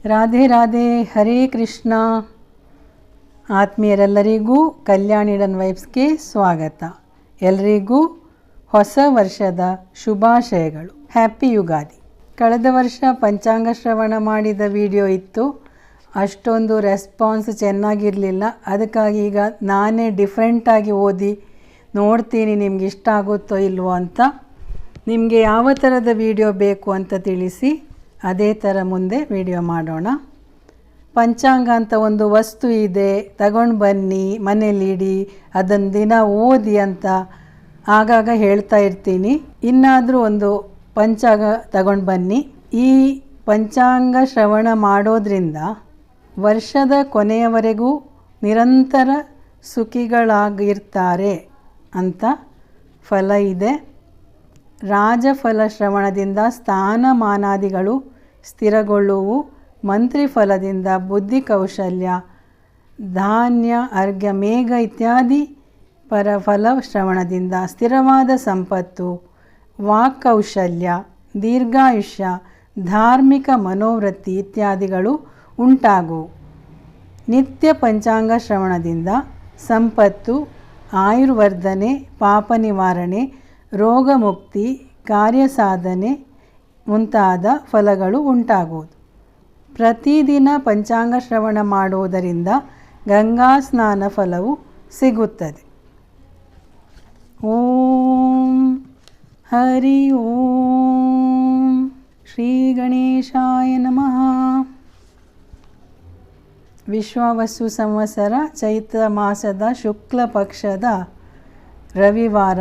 Radhe Radhe, Hare Krishna. ಆತ್ಮೀಯರೆಲ್ಲರಿಗೂ Kalyan Eden ವೈಬ್ಸ್ಗೆ ಸ್ವಾಗತ. ಎಲ್ಲರಿಗೂ ಹೊಸ ವರ್ಷದ ಶುಭಾಶಯಗಳು. ಹ್ಯಾಪಿ ಯುಗಾದಿ. ಕಳೆದ ವರ್ಷ ಪಂಚಾಂಗ ಶ್ರವಣ ಮಾಡಿದ ವಿಡಿಯೋ ಇತ್ತು, ಅಷ್ಟೊಂದು ರೆಸ್ಪಾನ್ಸ್ ಚೆನ್ನಾಗಿರಲಿಲ್ಲ. ಅದಕ್ಕಾಗಿ ಈಗ ನಾನೇ ಡಿಫ್ರೆಂಟಾಗಿ ಓದಿ ನೋಡ್ತೀನಿ ನಿಮ್ಗೆ ಇಷ್ಟ ಆಗುತ್ತೋ ಇಲ್ವೋ ಅಂತ. ನಿಮಗೆ ಯಾವ ಥರದ ವಿಡಿಯೋ ಬೇಕು ಅಂತ ತಿಳಿಸಿ, ಅದೇ ಥರ ಮುಂದೆ ವಿಡಿಯೋ ಮಾಡೋಣ. ಪಂಚಾಂಗ ಅಂತ ಒಂದು ವಸ್ತು ಇದೆ, ತಗೊಂಡು ಬನ್ನಿ ಮನೇಲಿಡಿ, ಅದನ್ನು ದಿನ ಓದಿ ಅಂತ ಆಗಾಗ ಹೇಳ್ತಾ ಇರ್ತೀನಿ. ಇನ್ನಾದರೂ ಒಂದು ಪಂಚಾಂಗ ತಗೊಂಡು ಬನ್ನಿ. ಈ ಪಂಚಾಂಗ ಶ್ರವಣ ಮಾಡೋದ್ರಿಂದ ವರ್ಷದ ಕೊನೆಯವರೆಗೂ ನಿರಂತರ ಸುಖಿಗಳಾಗಿರ್ತಾರೆ ಅಂತ ಫಲ ಇದೆ. ರಾಜಫಲ ಶ್ರವಣದಿಂದ ಸ್ಥಾನಮಾನಾದಿಗಳು ಸ್ಥಿರಗೊಳ್ಳುವು. ಮಂತ್ರಿ ಫಲದಿಂದ ಬುದ್ಧಿ ಕೌಶಲ್ಯ, ಧಾನ್ಯ, ಅರ್ಘ್ಯ, ಮೇಘ ಇತ್ಯಾದಿ ಪರಫಲ ಶ್ರವಣದಿಂದ ಸ್ಥಿರವಾದ ಸಂಪತ್ತು, ವಾಕ್ಕೌಶಲ್ಯ, ದೀರ್ಘಾಯುಷ್ಯ, ಧಾರ್ಮಿಕ ಮನೋವೃತ್ತಿ ಇತ್ಯಾದಿಗಳು ಉಂಟಾಗುವು. ನಿತ್ಯ ಪಂಚಾಂಗ ಶ್ರವಣದಿಂದ ಸಂಪತ್ತು, ಆಯುರ್ವರ್ಧನೆ, ಪಾಪ ನಿವಾರಣೆ, ರೋಗ ಮುಕ್ತಿ, ಕಾರ್ಯಸಾಧನೆ ಮುಂತಾದ ಫಲಗಳು ಉಂಟಾಗುವುದು. ಪ್ರತಿದಿನ ಪಂಚಾಂಗ ಶ್ರವಣ ಮಾಡುವುದರಿಂದ ಗಂಗಾ ಸ್ನಾನ ಫಲವು ಸಿಗುತ್ತದೆ. ಓಂ ಹರಿ ಓಂ ಶ್ರೀ ಗಣೇಶಾಯ ನಮಃ. ವಿಶ್ವಾವಸು ಸಂವತ್ಸರ ಚೈತ್ರ ಮಾಸದ ಶುಕ್ಲ ಪಕ್ಷದ ರವಿವಾರ,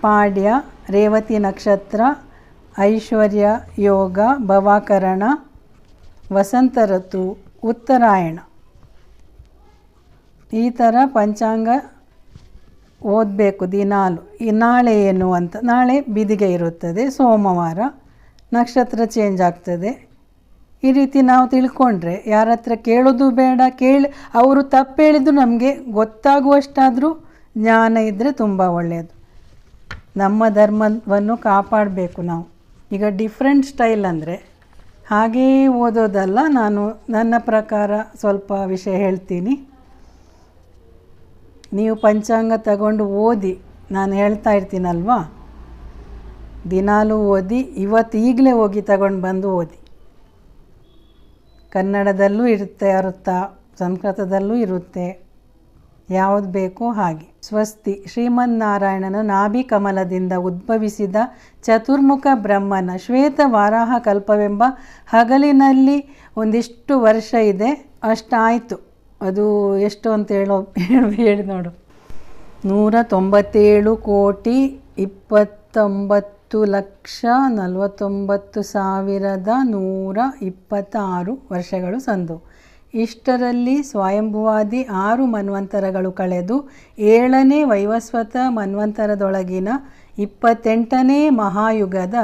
ಪಾಡ್ಯ, ರೇವತಿ ನಕ್ಷತ್ರ, ಐಶ್ವರ್ಯ ಯೋಗ, ಭವಾಕರಣ, ವಸಂತ ಋತು, ಉತ್ತರಾಯಣ. ಈ ಥರ ಪಂಚಾಂಗ ಓದಬೇಕು ದಿನಾಲು. ನಾಳೆ ಏನು ಅಂತ, ನಾಳೆ ಬಿದಿಗೆ ಇರುತ್ತದೆ, ಸೋಮವಾರ, ನಕ್ಷತ್ರ ಚೇಂಜ್ ಆಗ್ತದೆ. ಈ ರೀತಿ ನಾವು ತಿಳ್ಕೊಂಡ್ರೆ ಯಾರ ಹತ್ರ ಕೇಳೋದು ಬೇಡ. ಅವರು ತಪ್ಪು ಹೇಳಿದ್ರು ನಮಗೆ ಗೊತ್ತಾಗುವಷ್ಟಾದರೂ ಜ್ಞಾನ ಇದ್ದರೆ ತುಂಬ ಒಳ್ಳೆಯದು. ನಮ್ಮ ಧರ್ಮವನ್ನು ಕಾಪಾಡಬೇಕು ನಾವು. ಈಗ ಡಿಫ್ರೆಂಟ್ ಸ್ಟೈಲ್ ಅಂದರೆ ಹಾಗೇ ಓದೋದಲ್ಲ, ನಾನು ನನ್ನ ಪ್ರಕಾರ ಸ್ವಲ್ಪ ವಿಷಯ ಹೇಳ್ತೀನಿ. ನೀವು ಪಂಚಾಂಗ ತಗೊಂಡು ಓದಿ, ನಾನು ಹೇಳ್ತಾ ಇರ್ತೀನಲ್ವಾ, ದಿನಾಲೂ ಓದಿ. ಈಗಲೇ ಹೋಗಿ ತಗೊಂಡು ಬಂದು ಓದಿ. ಕನ್ನಡದಲ್ಲೂ ಇರುತ್ತೆ ಅರ್ಥ, ಸಂಸ್ಕೃತದಲ್ಲೂ ಇರುತ್ತೆ, ಯಾವುದು ಬೇಕೋ ಹಾಗೆ. ಸ್ವಸ್ತಿ. ಶ್ರೀಮನ್ನಾರಾಯಣನ ನಾಭಿ ಕಮಲದಿಂದ ಉದ್ಭವಿಸಿದ ಚತುರ್ಮುಖ ಬ್ರಹ್ಮನ ಶ್ವೇತ ವಾರಾಹ ಕಲ್ಪವೆಂಬ ಹಗಲಿನಲ್ಲಿ ಒಂದಿಷ್ಟು ವರ್ಷ ಇದೆ. ಅಷ್ಟಾಯಿತು. ಅದು ಎಷ್ಟು ಅಂತ ಹೇಳಿ ನೋಡು. 199,49,126 ವರ್ಷಗಳು ಸಂದು. ಇಷ್ಟರಲ್ಲಿ ಸ್ವಯಂಭುವಾದಿ 6 ಮನ್ವಂತರಗಳು ಕಳೆದು 7ನೇ ವೈವಸ್ವತ ಮನ್ವಂತರದೊಳಗಿನ 28ನೇ ಮಹಾಯುಗದ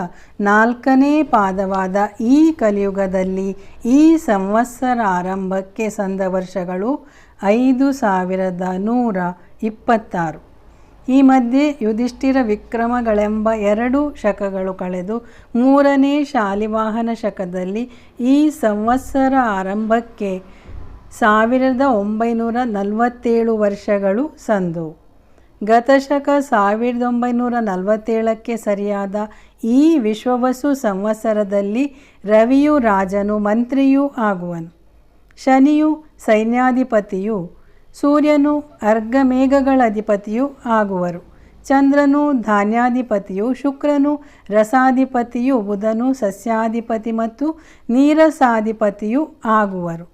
4ನೇ ಪಾದವಾದ ಈ ಕಲಿಯುಗದಲ್ಲಿ ಈ ಸಂವತ್ಸರ ಆರಂಭಕ್ಕೆ ಸಂದ ವರ್ಷಗಳು 5,126. ಈ ಮಧ್ಯೆ ಯುಧಿಷ್ಠಿರ ವಿಕ್ರಮಗಳೆಂಬ 2 ಶಕಗಳು ಕಳೆದು 3ನೇ ಶಾಲಿವಾಹನ ಶಕದಲ್ಲಿ ಈ ಸಂವತ್ಸರ ಆರಂಭಕ್ಕೆ 1947 ವರ್ಷಗಳು ಸಂದು. ಗತಶಕ 1947ಕ್ಕೆ ಸರಿಯಾದ ಈ ವಿಶ್ವವಸು ಸಂವತ್ಸರದಲ್ಲಿ ರವಿಯು ರಾಜನು, ಮಂತ್ರಿಯೂ ಆಗುವನು. ಶನಿಯು ಸೈನ್ಯಾಧಿಪತಿಯು, ಸೂರ್ಯನು ಅರ್ಘಮೇಘಗಳ ಅಧಿಪತಿಯೂ ಆಗುವರು. ಚಂದ್ರನು ಧಾನ್ಯಾಧಿಪತಿಯು, ಶುಕ್ರನು ರಸಾಧಿಪತಿಯು, ಬುಧನು ಸಸ್ಯಾಧಿಪತಿ ಮತ್ತು ನೀರಸಾಧಿಪತಿಯೂ ಆಗುವರು.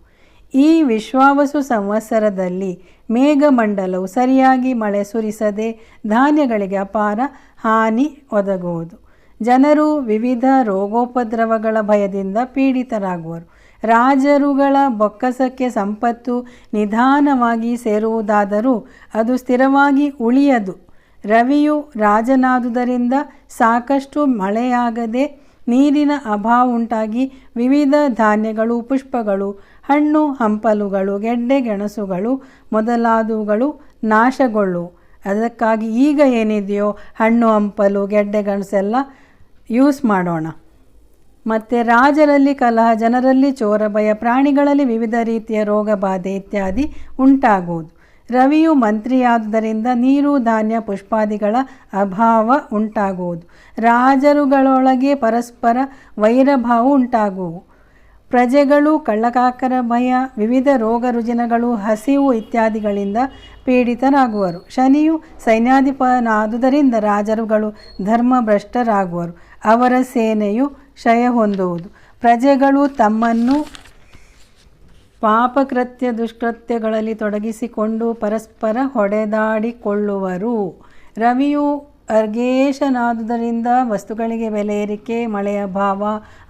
ಈ ವಿಶ್ವಾವಸು ಸಂವತ್ಸರದಲ್ಲಿ ಮೇಘಮಂಡಲವು ಸರಿಯಾಗಿ ಮಳೆ ಸುರಿಸದೆ ಧಾನ್ಯಗಳಿಗೆ ಅಪಾರ ಹಾನಿ ಒದಗುವುದು. ಜನರು ವಿವಿಧ ರೋಗೋಪದ್ರವಗಳ ಭಯದಿಂದ ಪೀಡಿತರಾಗುವರು. ರಾಜರುಗಳ ಬೊಕ್ಕಸಕ್ಕೆ ಸಂಪತ್ತು ನಿಧಾನವಾಗಿ ಸೇರುವುದಾದರೂ ಅದು ಸ್ಥಿರವಾಗಿ ಉಳಿಯದು. ರವಿಯು ರಾಜನಾದುದರಿಂದ ಸಾಕಷ್ಟು ಮಳೆಯಾಗದೆ ನೀರಿನ ಅಭಾವ ಉಂಟಾಗಿ ವಿವಿಧ ಧಾನ್ಯಗಳು, ಪುಷ್ಪಗಳು, ಹಣ್ಣು ಹಂಪಲುಗಳು, ಗೆಡ್ಡೆ ಗೆಣಸುಗಳು ಮೊದಲಾದವುಗಳು ನಾಶಗೊಳ್ಳುವು. ಅದಕ್ಕಾಗಿ ಈಗ ಏನಿದೆಯೋ ಹಣ್ಣು ಹಂಪಲು ಗೆಡ್ಡೆ ಗೆಣಸೆಲ್ಲ ಯೂಸ್ ಮಾಡೋಣ. ಮತ್ತು ರಾಜರಲ್ಲಿ ಕಲಹ, ಜನರಲ್ಲಿ ಚೋರ ಭಯ, ಪ್ರಾಣಿಗಳಲ್ಲಿ ವಿವಿಧ ರೀತಿಯ ರೋಗ ಬಾಧೆ ಇತ್ಯಾದಿ ಉಂಟಾಗುವುದು. ರವಿಯು ಮಂತ್ರಿಯಾದುದರಿಂದ ನೀರು, ಧಾನ್ಯ, ಪುಷ್ಪಾದಿಗಳ ಅಭಾವ ಉಂಟಾಗುವುದು. ರಾಜರುಗಳೊಳಗೆ ಪರಸ್ಪರ ವೈರಭಾವ ಉಂಟಾಗುವು. ಪ್ರಜೆಗಳು ಕಳ್ಳಕಾಕರ ಭಯ, ವಿವಿಧ ರೋಗ ರುಜಿನಗಳು, ಹಸಿವು ಇತ್ಯಾದಿಗಳಿಂದ ಪೀಡಿತರಾಗುವರು. ಶನಿಯು ಸೈನ್ಯಾಧಿಪನಾದುದರಿಂದ ರಾಜರುಗಳು ಧರ್ಮಭ್ರಷ್ಟರಾಗುವರು. ಅವರ ಸೇನೆಯು ಕ್ಷಯ ಹೊಂದುವುದು. ಪ್ರಜೆಗಳು ತಮ್ಮನ್ನು ಪಾಪಕೃತ್ಯ ದುಷ್ಕೃತ್ಯಗಳಲ್ಲಿ ತೊಡಗಿಸಿಕೊಂಡು ಪರಸ್ಪರ ಹೊಡೆದಾಡಿಕೊಳ್ಳುವರು. ರವಿಯು ಅರ್ಗೇಶನಾದುದರಿಂದ ವಸ್ತುಗಳಿಗೆ ಬೆಲೆ ಏರಿಕೆ, ಮಳೆಯ ಅಭಾವ,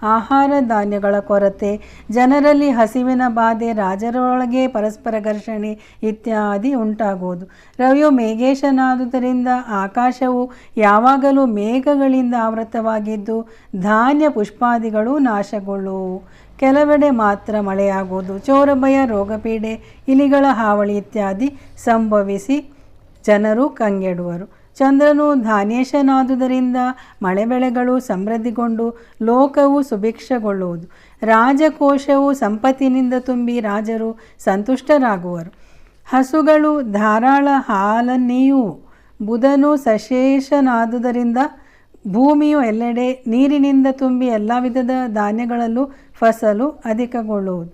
ಆಹಾರ ಧಾನ್ಯಗಳ ಕೊರತೆ, ಜನರಲ್ಲಿ ಹಸಿವಿನ ಬಾಧೆ, ರಾಜರೊಳಗೆ ಪರಸ್ಪರ ಘರ್ಷಣೆ ಇತ್ಯಾದಿ ಉಂಟಾಗುವುದು. ರವಿಯು ಮೇಘೇಶನಾದುದರಿಂದ ಆಕಾಶವು ಯಾವಾಗಲೂ ಮೇಘಗಳಿಂದ ಆವೃತವಾಗಿದ್ದು ಧಾನ್ಯ ಪುಷ್ಪಾದಿಗಳು ನಾಶಗೊಳ್ಳುವು. ಕೆಲವೆಡೆ ಮಾತ್ರ ಮಳೆಯಾಗುವುದು. ಚೋರಭಯ, ರೋಗಪೀಡೆ, ಇಲಿಗಳ ಹಾವಳಿ ಇತ್ಯಾದಿ ಸಂಭವಿಸಿ ಜನರು ಕಂಗೆಡುವರು. ಚಂದ್ರನು ಧಾನ್ಯೇಶನಾದುದರಿಂದ ಮಳೆ ಬೆಳೆಗಳು ಸಮೃದ್ಧಿಗೊಂಡು ಲೋಕವು ಸುಭಿಕ್ಷಗೊಳ್ಳುವುದು. ರಾಜಕೋಶವು ಸಂಪತ್ತಿನಿಂದ ತುಂಬಿ ರಾಜರು ಸಂತುಷ್ಟರಾಗುವರು. ಹಸುಗಳು ಧಾರಾಳ ಹಾಲನ್ನೀಯುವು. ಬುಧನು ಸಶೇಷನಾದುದರಿಂದ ಭೂಮಿಯು ಎಲ್ಲೆಡೆ ನೀರಿನಿಂದ ತುಂಬಿ ಎಲ್ಲ ವಿಧದ ಧಾನ್ಯಗಳಲ್ಲೂ ಫಸಲು ಅಧಿಕಗೊಳ್ಳುವುದು.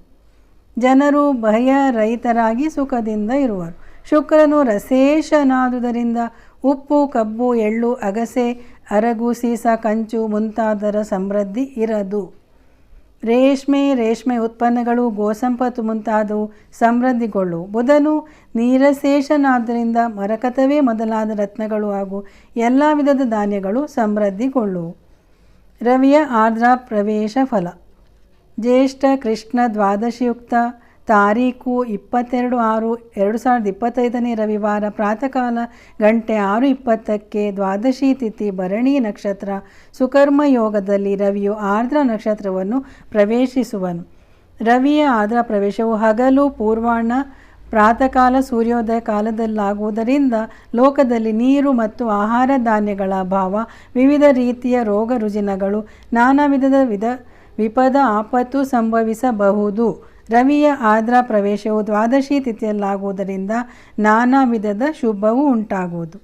ಜನರು ಭಯರಹಿತರಾಗಿ ಸುಖದಿಂದ ಇರುವರು. ಶುಕ್ರನು ರಸೇಶನಾದುದರಿಂದ ಉಪ್ಪು, ಕಬ್ಬು, ಎಳ್ಳು, ಅಗಸೆ, ಅರಗು, ಸೀಸ, ಕಂಚು ಮುಂತಾದರ ಸಮೃದ್ಧಿ ಇರದು. ರೇಷ್ಮೆ ಉತ್ಪನ್ನಗಳು, ಗೋಸಂಪತ್ತು ಮುಂತಾದವು ಸಮೃದ್ಧಿಗೊಳ್ಳುವು. ಬುಧನು ನೀರಶೇಷನಾದ್ದರಿಂದ ಮರಕತವೇ ಮೊದಲಾದ ರತ್ನಗಳು ಹಾಗೂ ಎಲ್ಲ ವಿಧದ ಧಾನ್ಯಗಳು ಸಮೃದ್ಧಿಗೊಳ್ಳುವು. ರವಿಯ ಆರ್ದ್ರ ಪ್ರವೇಶ ಫಲ. ಜ್ಯೇಷ್ಠ ಕೃಷ್ಣ ದ್ವಾದಶಿಯುಕ್ತ ತಾರೀಕು 22/6/2025 ರವಿವಾರ ಪ್ರಾತಃ ಕಾಲ ಗಂಟೆ 6:20ಕ್ಕೆ ದ್ವಾದಶಿ ತಿಥಿ ಭರಣಿ ನಕ್ಷತ್ರ ಸುಕರ್ಮ ಯೋಗದಲ್ಲಿ ರವಿಯು ಆರ್ದ್ರ ನಕ್ಷತ್ರವನ್ನು ಪ್ರವೇಶಿಸುವನು. ರವಿಯ ಆರ್ದ್ರ ಪ್ರವೇಶವು ಹಗಲು ಪೂರ್ವಾಹ್ನ ಪ್ರಾತಃಕಾಲ ಸೂರ್ಯೋದಯ ಕಾಲದಲ್ಲಾಗುವುದರಿಂದ ಲೋಕದಲ್ಲಿ ನೀರು ಮತ್ತು ಆಹಾರ ಧಾನ್ಯಗಳ ಅಭಾವ, ವಿವಿಧ ರೀತಿಯ ರೋಗ ರುಜಿನಗಳು, ನಾನಾ ವಿಧದ ವಿಪದ ಆಪತ್ತು ಸಂಭವಿಸಬಹುದು. ರವಿಯ ಆರ್ದ್ರ ಪ್ರವೇಶವು ದ್ವಾದಶಿ ತಿಥಿಯಲ್ಲಾಗುವುದರಿಂದ ನಾನಾ ವಿಧದ ಶುಭವೂ ಉಂಟಾಗುವುದು.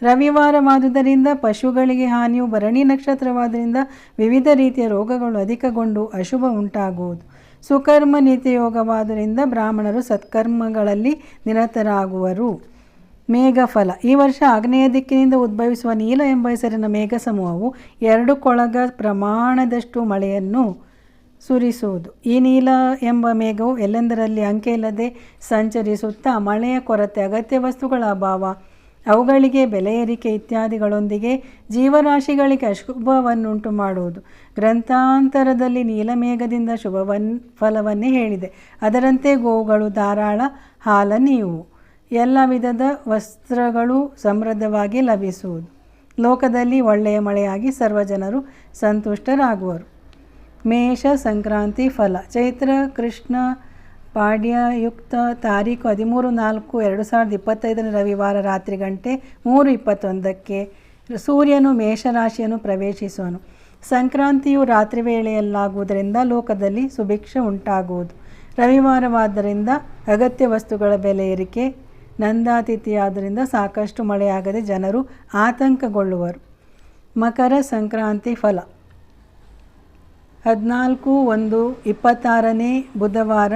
ರವಿವಾರವಾದುದರಿಂದ ಪಶುಗಳಿಗೆ ಹಾನಿಯು, ಭರಣಿ ನಕ್ಷತ್ರವಾದ್ದರಿಂದ ವಿವಿಧ ರೀತಿಯ ರೋಗಗಳು ಅಧಿಕಗೊಂಡು ಅಶುಭ ಉಂಟಾಗುವುದು. ಸುಕರ್ಮ ನೀತಿಯೋಗವಾದ್ದರಿಂದ ಬ್ರಾಹ್ಮಣರು ಸತ್ಕರ್ಮಗಳಲ್ಲಿ ನಿರತರಾಗುವರು. ಮೇಘಫಲ. ಈ ವರ್ಷ ಆಗ್ನೇಯ ದಿಕ್ಕಿನಿಂದ ಉದ್ಭವಿಸುವ ನೀಲ ಎಂಬ ಹೆಸರಿನ ಮೇಘ ಸಮೂಹವು 2 ಕೊಳಗ ಪ್ರಮಾಣದಷ್ಟು ಮಳೆಯನ್ನು ಸುರಿಸುವುದು. ಈ ನೀಲ ಎಂಬ ಮೇಘವು ಎಲ್ಲೆಂದರಲ್ಲಿ ಅಂಕೆಯಿಲ್ಲದೆ ಸಂಚರಿಸುತ್ತಾ ಮಳೆಯ ಕೊರತೆ, ಅಗತ್ಯ ವಸ್ತುಗಳ ಅಭಾವ, ಅವುಗಳಿಗೆ ಬೆಲೆ ಏರಿಕೆ ಇತ್ಯಾದಿಗಳೊಂದಿಗೆ ಜೀವರಾಶಿಗಳಿಗೆ ಅಶುಭವನ್ನುಂಟು ಮಾಡುವುದು. ಗ್ರಂಥಾಂತರದಲ್ಲಿ ನೀಲಮೇಘದಿಂದ ಫಲವನ್ನೇ ಹೇಳಿದೆ. ಅದರಂತೆ ಗೋವುಗಳು ಧಾರಾಳ ಹಾಲನ್ನೀಯುವು. ಎಲ್ಲ ವಿಧದ ವಸ್ತ್ರಗಳು ಸಮೃದ್ಧವಾಗಿ ಲಭಿಸುವುದು. ಲೋಕದಲ್ಲಿ ಒಳ್ಳೆಯ ಮಳೆಯಾಗಿ ಸರ್ವಜನರು ಸಂತುಷ್ಟರಾಗುವರು. ಮೇಷ ಸಂಕ್ರಾಂತಿ ಫಲ. ಚೈತ್ರ ಕೃಷ್ಣ ಪಾಡ್ಯಯುಕ್ತ ತಾರೀಕು 13/4/2025 ರವಿವಾರ ರಾತ್ರಿ ಗಂಟೆ 3:21ಕ್ಕೆ ಸೂರ್ಯನು ಮೇಷರಾಶಿಯನ್ನು ಪ್ರವೇಶಿಸುವನು. ಸಂಕ್ರಾಂತಿಯು ರಾತ್ರಿ ವೇಳೆಯಲ್ಲಾಗುವುದರಿಂದ ಲೋಕದಲ್ಲಿ ಸುಭಿಕ್ಷ ಉಂಟಾಗುವುದು. ರವಿವಾರವಾದ್ದರಿಂದ ಅಗತ್ಯ ವಸ್ತುಗಳ ಬೆಲೆ ಏರಿಕೆ, ನಂದಾತಿಥಿಯಾದ್ದರಿಂದ ಸಾಕಷ್ಟು ಮಳೆಯಾಗದೆ ಜನರು ಆತಂಕಗೊಳ್ಳುವರು. ಮಕರ ಸಂಕ್ರಾಂತಿ ಫಲ. 14/1/26 ಬುಧವಾರ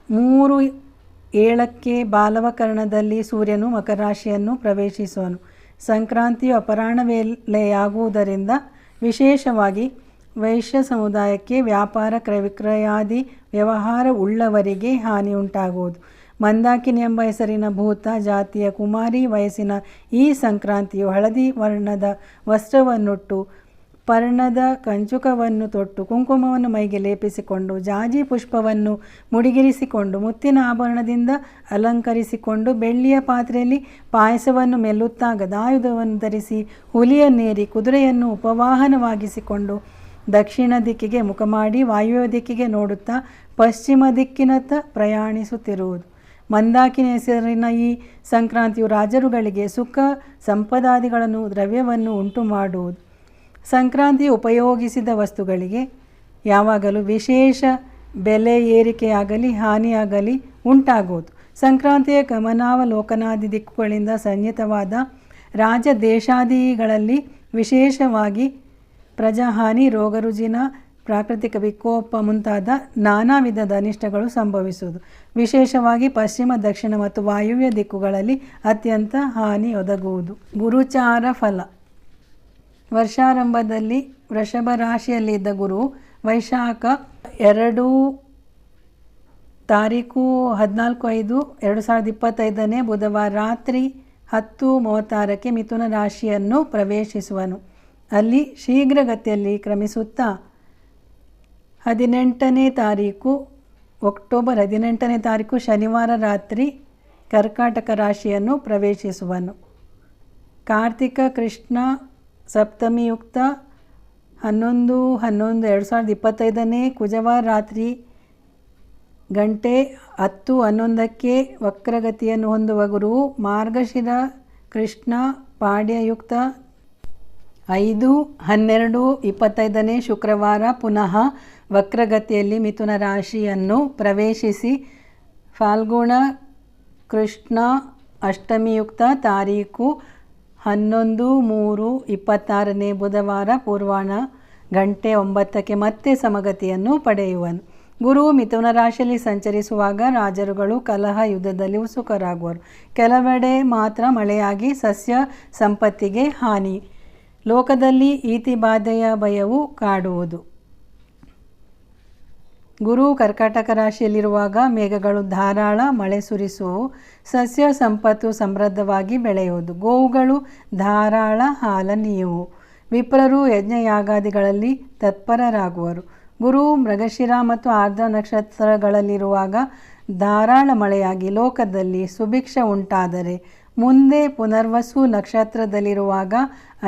3:07ಕ್ಕೆ ಬಾಲವಕರಣದಲ್ಲಿ ಸೂರ್ಯನು ಮಕರ ರಾಶಿಯನ್ನು ಪ್ರವೇಶಿಸುವನು. ಸಂಕ್ರಾಂತಿಯು ಅಪರಾಹ್ನ ವೇಳೆಯಾಗುವುದರಿಂದ ವಿಶೇಷವಾಗಿ ವೈಶ್ಯ ಸಮುದಾಯಕ್ಕೆ, ವ್ಯಾಪಾರ ಕ್ರಯ ವಿಕ್ರಯಾದಿ ವ್ಯವಹಾರ ಉಳ್ಳವರಿಗೆ ಹಾನಿಯುಂಟಾಗುವುದು. ಮಂದಾಕಿನಿ ಎಂಬ ಹೆಸರಿನ ಭೂತ ಜಾತಿಯ ಕುಮಾರಿ ವಯಸ್ಸಿನ ಈ ಸಂಕ್ರಾಂತಿಯು ಹಳದಿ ವರ್ಣದ ವಸ್ತ್ರವನ್ನುಟ್ಟು, ಪರ್ಣದ ಕಂಚುಕವನ್ನು ತೊಟ್ಟು, ಕುಂಕುಮವನ್ನು ಮೈಗೆ ಲೇಪಿಸಿಕೊಂಡು, ಜಾಜಿ ಪುಷ್ಪವನ್ನು ಮುಡಿಗಿರಿಸಿಕೊಂಡು, ಮುತ್ತಿನ ಆಭರಣದಿಂದ ಅಲಂಕರಿಸಿಕೊಂಡು, ಬೆಳ್ಳಿಯ ಪಾತ್ರೆಯಲ್ಲಿ ಪಾಯಸವನ್ನು ಮೆಲ್ಲುತ್ತಾ, ಗದಾಯುಧವನ್ನು ಧರಿಸಿ, ಹುಲಿಯನ್ನೇರಿ, ಕುದುರೆಯನ್ನು ಉಪವಾಹನವಾಗಿಸಿಕೊಂಡು, ದಕ್ಷಿಣ ದಿಕ್ಕಿಗೆ ಮುಖ ಮಾಡಿ ವಾಯುವ್ಯ ದಿಕ್ಕಿಗೆ ನೋಡುತ್ತಾ ಪಶ್ಚಿಮ ದಿಕ್ಕಿನತ್ತ ಪ್ರಯಾಣಿಸುತ್ತಿರುವುದು. ಮಂದಾಕಿನಿ ಹೆಸರಿನ ಈ ಸಂಕ್ರಾಂತಿಯು ರಾಜರುಗಳಿಗೆ ಸುಖ ಸಂಪದಾದಿಗಳನ್ನು, ದ್ರವ್ಯವನ್ನು ಉಂಟು ಮಾಡುವುದು. ಸಂಕ್ರಾಂತಿ ಉಪಯೋಗಿಸಿದ ವಸ್ತುಗಳಿಗೆ ಯಾವಾಗಲೂ ವಿಶೇಷ ಬೆಲೆ ಏರಿಕೆಯಾಗಲಿ ಹಾನಿಯಾಗಲಿ ಉಂಟಾಗುವುದು. ಸಂಕ್ರಾಂತಿಯ ಗಮನಾವಲೋಕನಾದಿ ದಿಕ್ಕುಗಳಿಂದ ಸಂಹಿತವಾದ ರಾಜದೇಶಾದಿಗಳಲ್ಲಿ ವಿಶೇಷವಾಗಿ ಪ್ರಜಾಹಾನಿ, ರೋಗರುಜಿನ, ಪ್ರಾಕೃತಿಕ ವಿಕೋಪ ಮುಂತಾದ ನಾನಾ ವಿಧದ ಅನಿಷ್ಟಗಳು ಸಂಭವಿಸುವುದು. ವಿಶೇಷವಾಗಿ ಪಶ್ಚಿಮ, ದಕ್ಷಿಣ ಮತ್ತು ವಾಯುವ್ಯ ದಿಕ್ಕುಗಳಲ್ಲಿ ಅತ್ಯಂತ ಹಾನಿ ಒದಗುವುದು. ಗುರುಚಾರ ಫಲ. ವರ್ಷಾರಂಭದಲ್ಲಿ ವೃಷಭ ರಾಶಿಯಲ್ಲಿದ್ದ ಗುರು ವೈಶಾಖ 14/5/2025 ಬುಧವಾರ ರಾತ್ರಿ 10:36ಕ್ಕೆ ಮಿಥುನ ರಾಶಿಯನ್ನು ಪ್ರವೇಶಿಸುವನು. ಅಲ್ಲಿ ಶೀಘ್ರಗತಿಯಲ್ಲಿ ಕ್ರಮಿಸುತ್ತಾ 18ನೇ ತಾರೀಕು ಅಕ್ಟೋಬರ್ 18ನೇ ತಾರೀಕು ಶನಿವಾರ ರಾತ್ರಿ ಕರ್ಕಾಟಕ ರಾಶಿಯನ್ನು ಪ್ರವೇಶಿಸುವನು. ಕಾರ್ತಿಕ ಕೃಷ್ಣ ಸಪ್ತಮಿಯುಕ್ತ 11/11/2025 ಕುಜವಾರ ರಾತ್ರಿ 10:11ಕ್ಕೆ ವಕ್ರಗತಿಯನ್ನು ಹೊಂದುವ ಗುರುವು ಮಾರ್ಗಶಿರ ಕೃಷ್ಣ ಪಾಡ್ಯಯುಕ್ತ 5/12/25 ಶುಕ್ರವಾರ ಪುನಃ ವಕ್ರಗತಿಯಲ್ಲಿ ಮಿಥುನ ರಾಶಿಯನ್ನು ಪ್ರವೇಶಿಸಿ ಫಾಲ್ಗುಣ ಕೃಷ್ಣ ಅಷ್ಟಮಿಯುಕ್ತ ತಾರೀಕು 11/3/26 ಬುಧವಾರ ಪೂರ್ವಾಹ್ನ 9:09ಕ್ಕೆ ಮತ್ತೆ ಸಮಗತಿಯನ್ನು ಪಡೆಯುವನು. ಗುರು ಮಿಥುನ ರಾಶಿಯಲ್ಲಿ ಸಂಚರಿಸುವಾಗ ರಾಜರುಗಳು ಕಲಹ ಯುದ್ಧದಲ್ಲಿ ಉತ್ಸುಕರಾಗುವರು. ಕೆಲವೆಡೆ ಮಾತ್ರ ಮಳೆಯಾಗಿ ಸಸ್ಯ ಸಂಪತ್ತಿಗೆ ಹಾನಿ. ಲೋಕದಲ್ಲಿ ಈತಿ ಬಾಧೆಯ ಭಯವು ಕಾಡುವುದು. ಗುರು ಕರ್ಕಾಟಕ ರಾಶಿಯಲ್ಲಿರುವಾಗ ಮೇಘಗಳು ಧಾರಾಳ ಮಳೆ ಸುರಿಸುವು. ಸಸ್ಯ ಸಂಪತ್ತು ಸಮೃದ್ಧವಾಗಿ ಬೆಳೆಯುವುದು. ಗೋವುಗಳು ಧಾರಾಳ ಹಾಲನ್ನೀಯುವು. ವಿಪ್ರರು ಯಜ್ಞಯಾಗಾದಿಗಳಲ್ಲಿ ತತ್ಪರರಾಗುವರು. ಗುರು ಮೃಗಶಿರ ಮತ್ತು ಆರ್ದ್ರ ನಕ್ಷತ್ರಗಳಲ್ಲಿರುವಾಗ ಧಾರಾಳ ಮಳೆಯಾಗಿ ಲೋಕದಲ್ಲಿ ಸುಭಿಕ್ಷ ಉಂಟಾದರೆ, ಮುಂದೆ ಪುನರ್ವಸು ನಕ್ಷತ್ರದಲ್ಲಿರುವಾಗ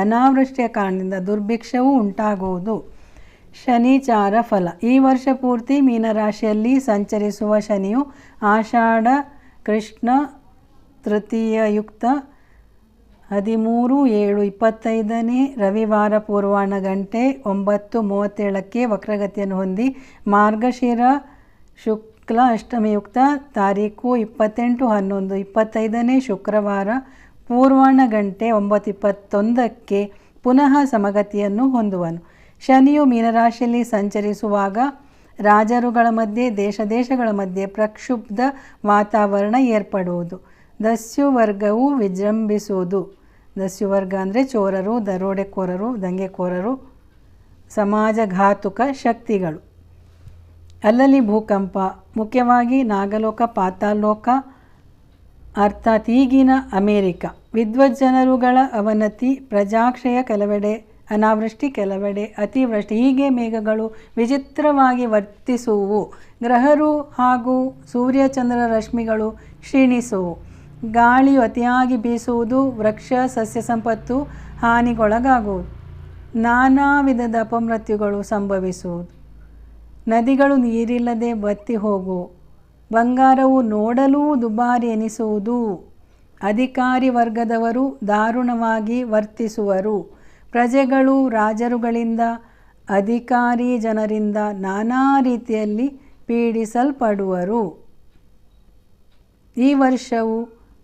ಅನಾವೃಷ್ಟಿಯ ಕಾರಣದಿಂದ ದುರ್ಭಿಕ್ಷವೂ ಉಂಟಾಗುವುದು. ಶನಿಚಾರ ಫಲ. ಈ ವರ್ಷ ಪೂರ್ತಿ ಮೀನರಾಶಿಯಲ್ಲಿ ಸಂಚರಿಸುವ ಶನಿಯು ಆಷಾಢ ಕೃಷ್ಣ ತೃತೀಯಯುಕ್ತ 13/7/25 ರವಿವಾರ ಪೂರ್ವಾಹ್ನ 9:37ಕ್ಕೆ ವಕ್ರಗತಿಯನ್ನು ಹೊಂದಿ ಮಾರ್ಗಶಿರ ಶುಕ್ಲ ಅಷ್ಟಮಿಯುಕ್ತ ತಾರೀಕು 28/11/25 ಶುಕ್ರವಾರ ಪೂರ್ವಾಹ್ನ 9:21ಕ್ಕೆ ಪುನಃ ಸಮಗತಿಯನ್ನು ಹೊಂದುವನು. ಶನಿಯು ಮೀನರಾಶಿಯಲ್ಲಿ ಸಂಚರಿಸುವಾಗ ರಾಜರುಗಳ ಮಧ್ಯೆ ದೇಶಗಳ ಮಧ್ಯೆ ಪ್ರಕ್ಷುಬ್ಧ ವಾತಾವರಣ ಏರ್ಪಡುವುದು. ದಸ್ಯುವರ್ಗವು ವಿಜೃಂಭಿಸುವುದು. ದಸ್ಯುವರ್ಗ ಅಂದರೆ ಚೋರರು, ದರೋಡೆಕೋರರು, ದಂಗೆಕೋರರು, ಸಮಾಜಘಾತುಕ ಶಕ್ತಿಗಳು. ಅಲ್ಲಲ್ಲಿ ಭೂಕಂಪ, ಮುಖ್ಯವಾಗಿ ನಾಗಲೋಕ, ಪಾತಾಳಲೋಕ ಅರ್ಥಾತ್ ಈಗಿನ ಅಮೇರಿಕ. ವಿದ್ವಜ್ಜನರುಗಳ ಅವನತಿ, ಪ್ರಜಾಕ್ಷಯ, ಕೆಲವೆಡೆ ಅನಾವೃಷ್ಟಿ, ಕೆಲವೆಡೆ ಅತಿವೃಷ್ಟಿ. ಹೀಗೆ ಮೇಘಗಳು ವಿಚಿತ್ರವಾಗಿ ವರ್ತಿಸುವು. ಗ್ರಹರು ಹಾಗೂ ಸೂರ್ಯಚಂದ್ರ ರಶ್ಮಿಗಳು ಕ್ಷೀಣಿಸುವು. ಗಾಳಿಯು ಅತಿಯಾಗಿ ಬೀಸುವುದು. ವೃಕ್ಷ ಸಸ್ಯ ಸಂಪತ್ತು ಹಾನಿಗೊಳಗಾಗುವುದು. ನಾನಾ ವಿಧದ ಅಪಮೃತ್ಯುಗಳು ಸಂಭವಿಸುವುದು. ನದಿಗಳು ನೀರಿಲ್ಲದೆ ಬತ್ತಿ ಹೋಗುವು. ಬಂಗಾರವು ನೋಡಲೂ ದುಬಾರಿ ಎನಿಸುವುದು. ಅಧಿಕಾರಿ ವರ್ಗದವರು ದಾರುಣವಾಗಿ ವರ್ತಿಸುವರು. ಪ್ರಜೆಗಳು ರಾಜರುಗಳಿಂದ, ಅಧಿಕಾರಿ ಜನರಿಂದ ನಾನಾ ರೀತಿಯಲ್ಲಿ ಪೀಡಿಸಲ್ಪಡುವರು. ಈ ವರ್ಷವು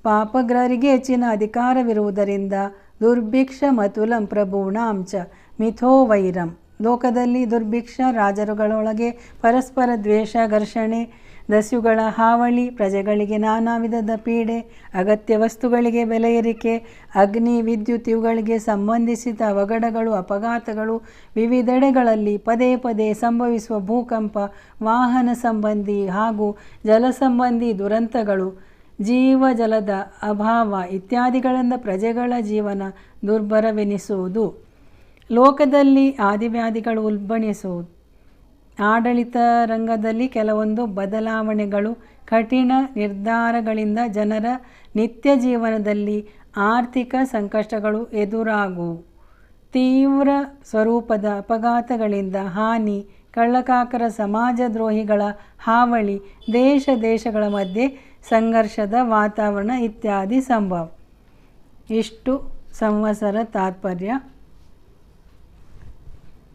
ಪಾಪಗ್ರಹರಿಗೆ ಹೆಚ್ಚಿನ ಅಧಿಕಾರವಿರುವುದರಿಂದ ದುರ್ಭಿಕ್ಷ ಮತುಲಂ ಪ್ರಭೂಣಾಂ ಚ ಮಿಥೋ ವೈರಂ. ಲೋಕದಲ್ಲಿ ದುರ್ಭಿಕ್ಷ, ರಾಜರುಗಳೊಳಗೆ ಪರಸ್ಪರ ದ್ವೇಷ, ಘರ್ಷಣೆ, ದಸ್ಯುಗಳ ಹಾವಳಿ, ಪ್ರಜೆಗಳಿಗೆ ನಾನಾ ವಿಧದ ಪೀಡೆ, ಅಗತ್ಯ ವಸ್ತುಗಳಿಗೆ ಬೆಲೆ ಏರಿಕೆ, ಅಗ್ನಿ, ವಿದ್ಯುತ್ ಇವುಗಳಿಗೆ ಸಂಬಂಧಿಸಿದ ಅವಘಡಗಳು, ಅಪಘಾತಗಳು, ವಿವಿಧೆಡೆಗಳಲ್ಲಿ ಪದೇ ಪದೇ ಸಂಭವಿಸುವ ಭೂಕಂಪ, ವಾಹನ ಸಂಬಂಧಿ ಹಾಗೂ ಜಲ ಸಂಬಂಧಿ ದುರಂತಗಳು, ಜೀವಜಲದ ಅಭಾವ ಇತ್ಯಾದಿಗಳಿಂದ ಪ್ರಜೆಗಳ ಜೀವನ ದುರ್ಭರವೆನಿಸುವುದು. ಲೋಕದಲ್ಲಿ ಆದಿವ್ಯಾಧಿಗಳು ಉಲ್ಬಣಿಸುವುದು. ಆಡಳಿತ ರಂಗದಲ್ಲಿ ಕೆಲವೊಂದು ಬದಲಾವಣೆಗಳು, ಕಠಿಣ ನಿರ್ಧಾರಗಳಿಂದ ಜನರ ನಿತ್ಯ ಜೀವನದಲ್ಲಿ ಆರ್ಥಿಕ ಸಂಕಷ್ಟಗಳು ಎದುರಾಗುವು. ತೀವ್ರ ಸ್ವರೂಪದ ಅಪಘಾತಗಳಿಂದ ಹಾನಿ, ಕಳ್ಳಕಾಕರ, ಸಮಾಜದ್ರೋಹಿಗಳ ಹಾವಳಿ, ದೇಶಗಳ ಮಧ್ಯೆ ಸಂಘರ್ಷದ ವಾತಾವರಣ ಇತ್ಯಾದಿ ಸಂಭವ. ಇಷ್ಟು ಸಂವತ್ಸರ ತಾತ್ಪರ್ಯ.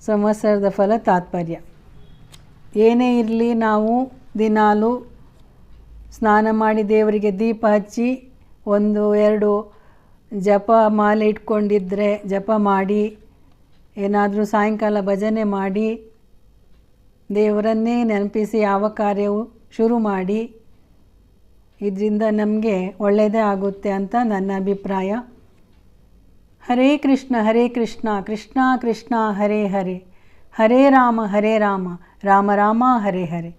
ಸಂವತ್ಸರದ ಫಲ ತಾತ್ಪರ್ಯ. ಏನೇ ಇರಲಿ, ನಾವು ದಿನಾಲೂ ಸ್ನಾನ ಮಾಡಿ ದೇವರಿಗೆ ದೀಪ ಹಚ್ಚಿ 1-2 ಜಪ ಮಾಲೆ ಇಟ್ಕೊಂಡಿದ್ದರೆ ಜಪ ಮಾಡಿ, ಏನಾದರೂ ಸಾಯಂಕಾಲ ಭಜನೆ ಮಾಡಿ, ದೇವರನ್ನೇ ನೆನಪಿಸಿ ಯಾವ ಕಾರ್ಯವು ಶುರು ಮಾಡಿ, ಇದರಿಂದ ನಮಗೆ ಒಳ್ಳೆಯದೇ ಆಗುತ್ತೆ ಅಂತ ನನ್ನ ಅಭಿಪ್ರಾಯ. ಹರೇ ಕೃಷ್ಣ ಕೃಷ್ಣ ಕೃಷ್ಣ ಹರೇ ಹರೇ, ಹರೇ ರಾಮ ರಾಮ ರಾಮ ಹರೇ ಹರೇ,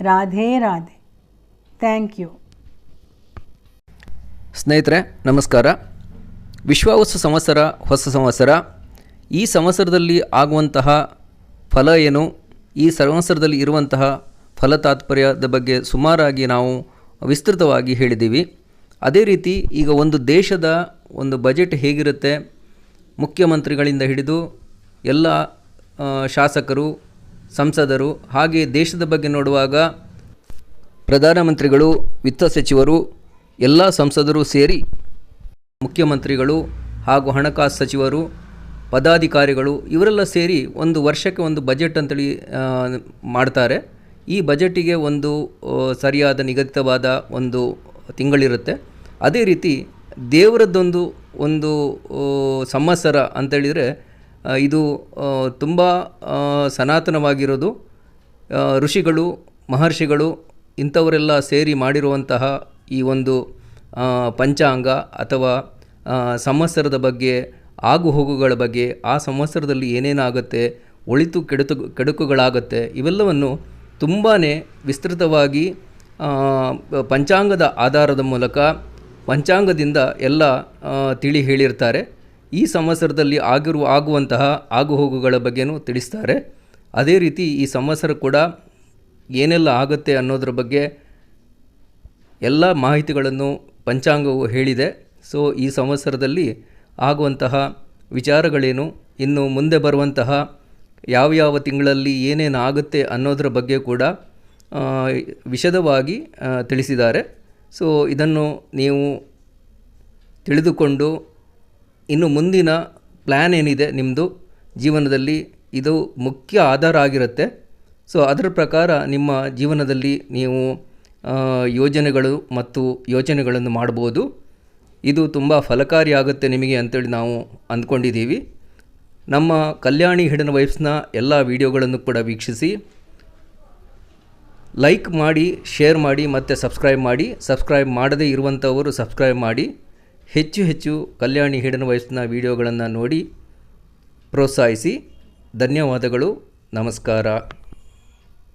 ರಾಧೇ ರಾಧೆ. Thank you. ಸ್ನೇಹಿತರೆ ನಮಸ್ಕಾರ. ವಿಶ್ವಾವಸು ಸಂವತ್ಸರ, ಹೊಸ ಸಂವತ್ಸರ. ಈ ಸಂವತ್ಸರದಲ್ಲಿ ಆಗುವಂತಹ ಫಲ ಏನು, ಈ ಸಂವತ್ಸರದಲ್ಲಿ ಇರುವಂತಹ ಫಲ ತಾತ್ಪರ್ಯದ ಬಗ್ಗೆ ಸುಮಾರಾಗಿ ನಾವು ವಿಸ್ತೃತವಾಗಿ ಹೇಳಿದ್ದೀವಿ. ಅದೇ ರೀತಿ ಈಗ ಒಂದು ದೇಶದ ಒಂದು ಬಜೆಟ್ ಹೇಗಿರುತ್ತೆ, ಮುಖ್ಯಮಂತ್ರಿಗಳಿಂದ ಹಿಡಿದು ಎಲ್ಲ ಶಾಸಕರು, ಸಂಸದರು, ಹಾಗೆ ದೇಶದ ಬಗ್ಗೆ ನೋಡುವಾಗ ಪ್ರಧಾನಮಂತ್ರಿಗಳು, ವಿತ್ತ ಸಚಿವರು, ಎಲ್ಲ ಸಂಸದರು ಸೇರಿ ಮುಖ್ಯಮಂತ್ರಿಗಳು ಹಾಗೂ ಹಣಕಾಸು ಸಚಿವರು, ಪದಾಧಿಕಾರಿಗಳು ಇವರೆಲ್ಲ ಸೇರಿ ಒಂದು ವರ್ಷಕ್ಕೆ ಒಂದು ಬಜೆಟ್ ಅಂತೇಳಿ ಮಾಡ್ತಾರೆ. ಈ ಬಜೆಟಿಗೆ ಒಂದು ಸರಿಯಾದ ನಿಗದಿತವಾದ ಒಂದು ತಿಂಗಳಿರುತ್ತೆ. ಅದೇ ರೀತಿ ದೇವರದ್ದೊಂದು ಒಂದು ಸಂವತ್ಸರ ಅಂತೇಳಿದರೆ ಇದು ತುಂಬ ಸನಾತನವಾಗಿರೋದು. ಋಷಿಗಳು, ಮಹರ್ಷಿಗಳು ಇಂಥವರೆಲ್ಲ ಸೇರಿ ಮಾಡಿರುವಂತಹ ಈ ಒಂದು ಪಂಚಾಂಗ ಅಥವಾ ಸಂವತ್ಸರದ ಬಗ್ಗೆ, ಆಗು ಹೋಗುಗಳ ಬಗ್ಗೆ, ಆ ಸಂವತ್ಸರದಲ್ಲಿ ಏನೇನಾಗುತ್ತೆ, ಒಳಿತು ಕೆಡುಕುಗಳಾಗುತ್ತೆ, ಇವೆಲ್ಲವನ್ನು ತುಂಬಾ ವಿಸ್ತೃತವಾಗಿ ಪಂಚಾಂಗದ ಆಧಾರದ ಮೂಲಕ, ಪಂಚಾಂಗದಿಂದ ಎಲ್ಲ ತಿಳಿ ಹೇಳಿರ್ತಾರೆ. ಈ ಸಂವತ್ಸರದಲ್ಲಿ ಆಗುವಂತಹ ಆಗುಹೋಗುಗಳ ಬಗ್ಗೆನೂ ತಿಳಿಸ್ತಾರೆ. ಅದೇ ರೀತಿ ಈ ಸಂವತ್ಸರ ಕೂಡ ಏನೆಲ್ಲ ಆಗುತ್ತೆ ಅನ್ನೋದ್ರ ಬಗ್ಗೆ ಎಲ್ಲ ಮಾಹಿತಿಗಳನ್ನು ಪಂಚಾಂಗವು ಹೇಳಿದೆ. ಸೊ ಈ ಸಂವತ್ಸರದಲ್ಲಿ ಆಗುವಂತಹ ವಿಚಾರಗಳೇನು, ಇನ್ನು ಮುಂದೆ ಬರುವಂತಹ ಯಾವ ತಿಂಗಳಲ್ಲಿ ಏನೇನು ಆಗುತ್ತೆ ಅನ್ನೋದರ ಬಗ್ಗೆ ಕೂಡ ವಿಶದವಾಗಿ ತಿಳಿಸಿದ್ದಾರೆ. ಸೊ ಇದನ್ನು ನೀವು ತಿಳಿದುಕೊಂಡು ಇನ್ನು ಮುಂದಿನ ಪ್ಲ್ಯಾನ್ ಏನಿದೆ ನಿಮ್ಮದು ಜೀವನದಲ್ಲಿ, ಇದು ಮುಖ್ಯ ಆಧಾರ ಆಗಿರುತ್ತೆ. ಸೊ ಅದರ ಪ್ರಕಾರ ನಿಮ್ಮ ಜೀವನದಲ್ಲಿ ನೀವು ಯೋಜನೆಗಳು ಮತ್ತು ಯೋಚನೆಗಳನ್ನು ಮಾಡ್ಬೋದು. ಇದು ತುಂಬ ಫಲಕಾರಿಯಾಗುತ್ತೆ ನಿಮಗೆ ಅಂತೇಳಿ ನಾವು ಅಂದ್ಕೊಂಡಿದ್ದೀವಿ. ನಮ್ಮ ಕಲ್ಯಾಣಿ ಹಿಡನ್ ವೈಬ್ಸ್ನ ಎಲ್ಲ ವಿಡಿಯೋಗಳನ್ನು ಕೂಡ ವೀಕ್ಷಿಸಿ, ಲೈಕ್ ಮಾಡಿ, ಶೇರ್ ಮಾಡಿ ಮತ್ತು ಸಬ್ಸ್ಕ್ರೈಬ್ ಮಾಡಿ. ಸಬ್ಸ್ಕ್ರೈಬ್ ಮಾಡದೇ ಇರುವಂಥವರು ಸಬ್ಸ್ಕ್ರೈಬ್ ಮಾಡಿ. ಹೆಚ್ಚು ಕಲ್ಯಾಣಿ ಹಿಡನ್ ವೈಬ್ಸ್ನ ವಿಡಿಯೋಗಳನ್ನು ನೋಡಿ ಪ್ರೋತ್ಸಾಹಿಸಿ. ಧನ್ಯವಾದಗಳು. ನಮಸ್ಕಾರ.